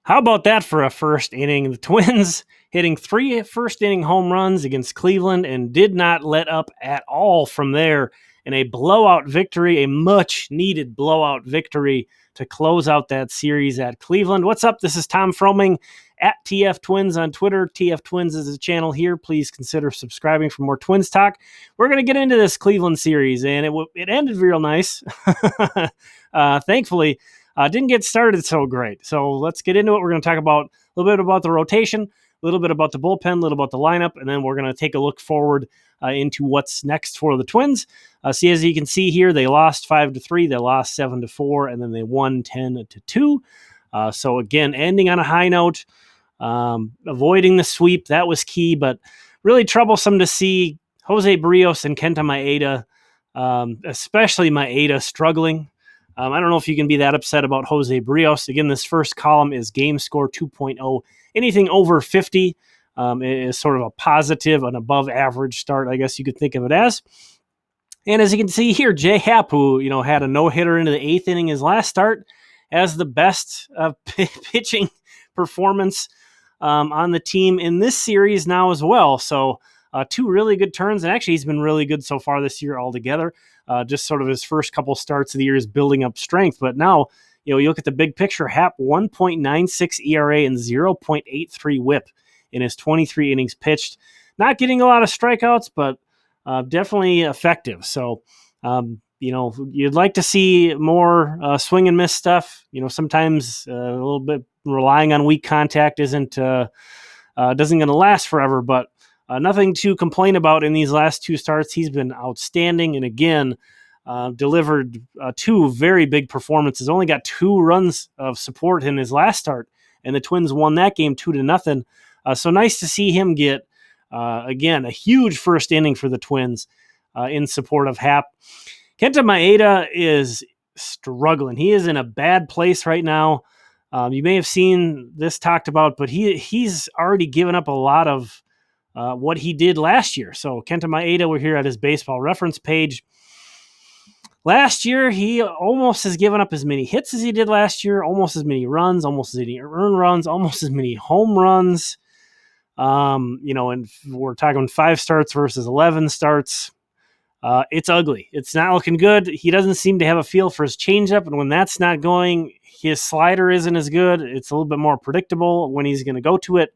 How about that for a first inning? The Twins hitting 3 first-inning home runs against Cleveland and did not let up at all from there in a blowout victory, a much-needed blowout victory to close out that series at Cleveland. What's up? This is Tom Froming at TF Twins on Twitter. TF Twins is a channel here. Please consider subscribing for more Twins talk. We're going to get into this Cleveland series, and it ended real nice. Thankfully, didn't get started so great. So let's get into it. We're going to talk about a little bit about the rotation, a little bit about the bullpen, a little about the lineup, and then we're going to take a look forward into what's next for the Twins. See, as you can see here, they lost 5-3, they lost 7-4, and then they won 10-2. So again, ending on a high note, avoiding the sweep, that was key, but really troublesome to see Jose Barrios and Kenta Maeda, especially Maeda, struggling. I don't know if you can be that upset about Jose Barrios. Again, this first column is game score 2.0. Anything over 50 is sort of a positive, an above average start, I guess you could think of it as. And as you can see here, Jay Happ, who had a no-hitter into the 8th inning his last start, has the best pitching performance on the team in this series now as well. So 2 really good turns, and actually he's been really good so far this year altogether. Just sort of his first couple starts of the year is building up strength. But now, you look at the big picture, Happ 1.96 ERA and 0.83 whip in his 23 innings pitched. Not getting a lot of strikeouts, but definitely effective. So, you'd like to see more swing and miss stuff. Sometimes a little bit relying on weak contact doesn't going to last forever, but nothing to complain about in these last 2 starts. He's been outstanding, and again, delivered 2 very big performances. Only got 2 runs of support in his last start, and the Twins won that game 2-0. So nice to see him get, again, a huge first inning for the Twins in support of Happ. Kenta Maeda is struggling. He is in a bad place right now. You may have seen this talked about, but he's already given up a lot of what he did last year. So Kenta Maeda, we're here at his baseball reference page. Last year, he almost has given up as many hits as he did last year, almost as many runs, almost as many earned runs, almost as many home runs. And we're talking 5 starts versus 11 starts. It's ugly. It's not looking good. He doesn't seem to have a feel for his changeup, and when that's not going, his slider isn't as good. It's a little bit more predictable when he's going to go to it.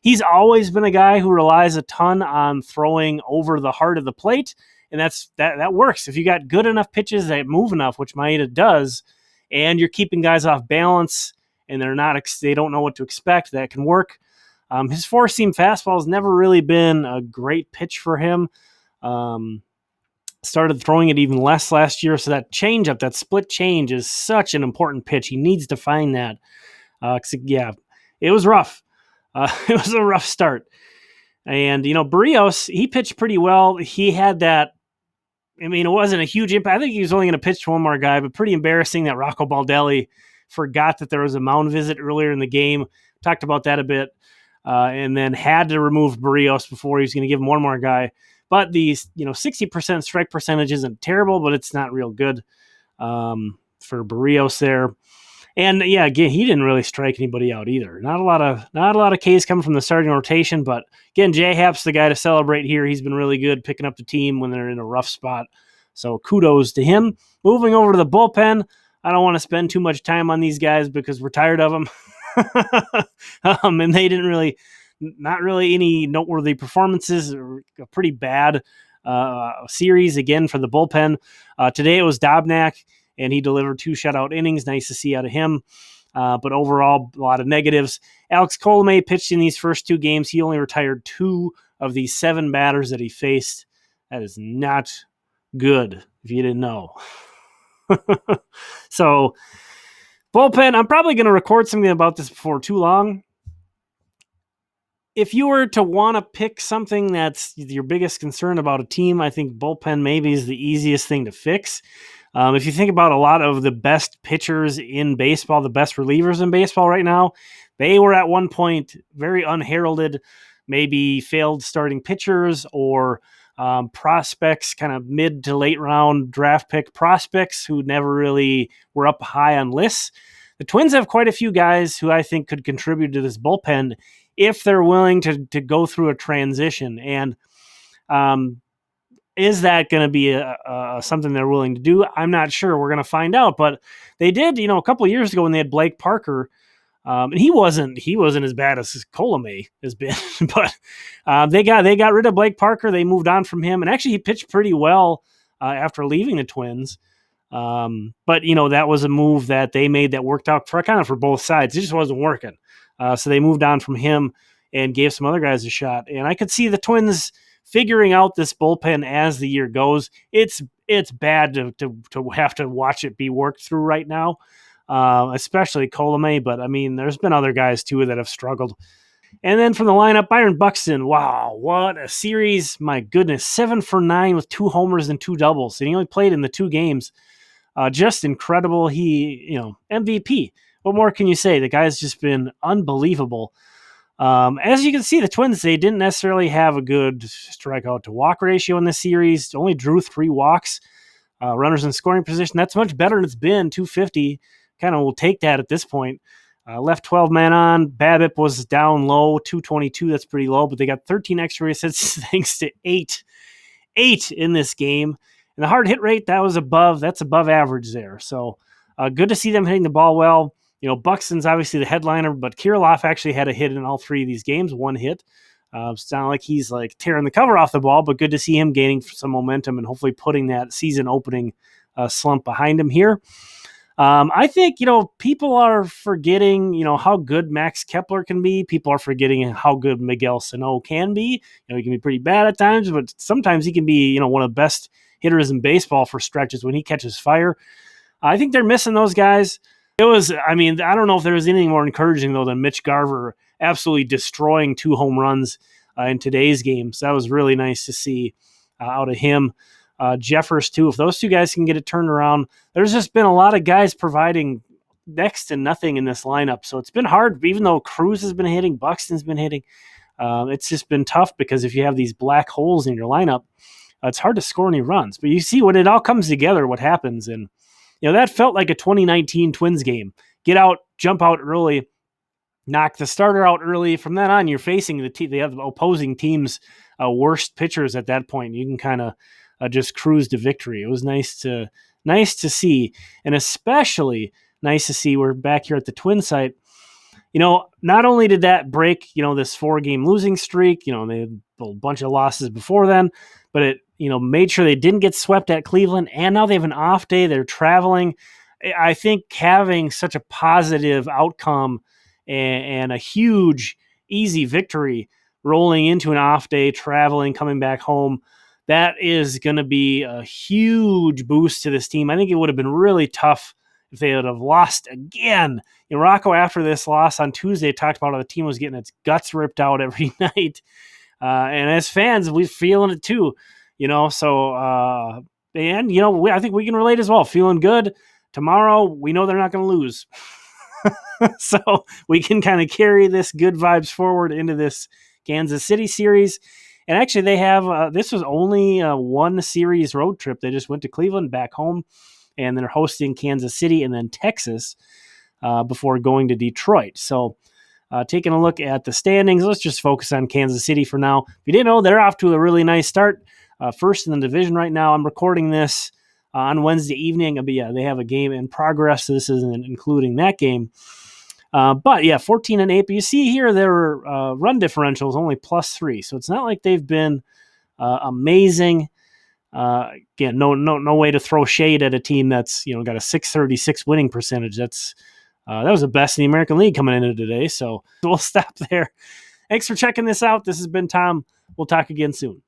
He's always been a guy who relies a ton on throwing over the heart of the plate, and that works. If you got good enough pitches that move enough, which Maeda does, and you're keeping guys off balance, and they don't know what to expect, that can work. His 4-seam fastball has never really been a great pitch for him. Started throwing it even less last year, so that changeup, that split change, is such an important pitch. He needs to find that. It was rough. It was a rough start. And, Barrios, he pitched pretty well. He had that, it wasn't a huge impact. I think he was only going to pitch to one more guy, but pretty embarrassing that Rocco Baldelli forgot that there was a mound visit earlier in the game. Talked about that a bit. And then had to remove Barrios before he was going to give him one more guy. But these, 60% strike percentage isn't terrible, but it's not real good for Barrios there. And yeah, again, he didn't really strike anybody out either. Not a lot of Ks coming from the starting rotation, but again, Jay Happ's the guy to celebrate here. He's been really good picking up the team when they're in a rough spot. So kudos to him. Moving over to the bullpen, I don't want to spend too much time on these guys because we're tired of them. And they not really any noteworthy performances. A pretty bad series again for the bullpen. Today it was Dobnak, and he delivered 2 shutout innings. Nice to see out of him. But overall, a lot of negatives. Alex Colomé pitched in these first 2 games. He only retired 2 of these 7 batters that he faced. That is not good, if you didn't know. So, bullpen, I'm probably going to record something about this before too long. If you were to want to pick something that's your biggest concern about a team, I think bullpen maybe is the easiest thing to fix. If you think about a lot of the best pitchers in baseball, the best relievers in baseball right now, they were at one point very unheralded, maybe failed starting pitchers or prospects, kind of mid to late round draft pick prospects who never really were up high on lists. The the Twins have quite a few guys who I think could contribute to this bullpen if they're willing to go through a transition. And is that going to be something they're willing to do? I'm not sure. We're going to find out. But they did, a couple of years ago when they had Blake Parker, and he wasn't as bad as Colomé has been. But they got rid of Blake Parker. They moved on from him, and actually he pitched pretty well after leaving the Twins. But that was a move that they made that worked out for both sides. It just wasn't working. So they moved on from him and gave some other guys a shot. And I could see the Twins figuring out this bullpen as the year goes. It's bad to have to watch it be worked through right now, especially Colomé. But I mean, there's been other guys too that have struggled. And then from the lineup, Byron Buxton. Wow, what a series! My goodness, 7 for 9 with 2 homers and 2 doubles, and he only played in the 2 games. Just incredible. He, MVP. What more can you say? The guy's just been unbelievable. As you can see, the Twins, they didn't necessarily have a good strikeout to walk ratio in this series. Only drew 3 walks. Runners in scoring position. That's much better than it's been. 250. Kind of will take that at this point. Left 12 men on. BABIP was down low, 222. That's pretty low, but they got 13 extra base hits thanks to 8 in this game. And the hard hit rate, that's above average there. So good to see them hitting the ball well. Buxton's obviously the headliner, but Kirilloff actually had a hit in all 3 of these games, 1 hit. It's not like he's like tearing the cover off the ball, but good to see him gaining some momentum and hopefully putting that season opening slump behind him here. I think, people are forgetting, how good Max Kepler can be. People are forgetting how good Miguel Sano can be. He can be pretty bad at times, but sometimes he can be, one of the best hitters in baseball for stretches when he catches fire. I think they're missing those guys. I don't know if there was anything more encouraging, though, than Mitch Garver absolutely destroying 2 home runs in today's game. So that was really nice to see out of him. Jeffers, too. If those 2 guys can get it turned around, there's just been a lot of guys providing next to nothing in this lineup. So it's been hard, even though Cruz has been hitting, Buxton's been hitting. It's just been tough because if you have these black holes in your lineup, it's hard to score any runs. But you see when it all comes together, what happens. And, that felt like a 2019 Twins game. Get out, jump out early, knock the starter out early. From then on, you're facing the other opposing team's worst pitchers at that point. You can kind of just cruise to victory. It was nice to see, and especially nice to see we're back here at the Twin site. Not only did that break, this 4-game losing streak, they had a bunch of losses before then, but it, made sure they didn't get swept at Cleveland, and now they have an off day. They're traveling. I think having such a positive outcome and a huge, easy victory rolling into an off day, traveling, coming back home, that is going to be a huge boost to this team. I think it would have been really tough if they would have lost again. Rocco, after this loss on Tuesday, talked about how the team was getting its guts ripped out every night. And as fans, we're feeling it too, So, I think we can relate as well. Feeling good. Tomorrow, we know they're not going to lose. So we can kind of carry this good vibes forward into this Kansas City series. And actually, they have this was only a 1 series road trip. They just went to Cleveland, back home, and they're hosting Kansas City and then Texas before going to Detroit. So taking a look at the standings, let's just focus on Kansas City for now. If you didn't know, they're off to a really nice start. First in the division right now. I'm recording this on Wednesday evening. But yeah, they have a game in progress. So this isn't including that game. But yeah, 14-8. But you see here their run differential is only +3. So it's not like they've been amazing. Again, no way to throw shade at a team that's got a .636 winning percentage. That was the best in the American League coming into today. So we'll stop there. Thanks for checking this out. This has been Tom. We'll talk again soon.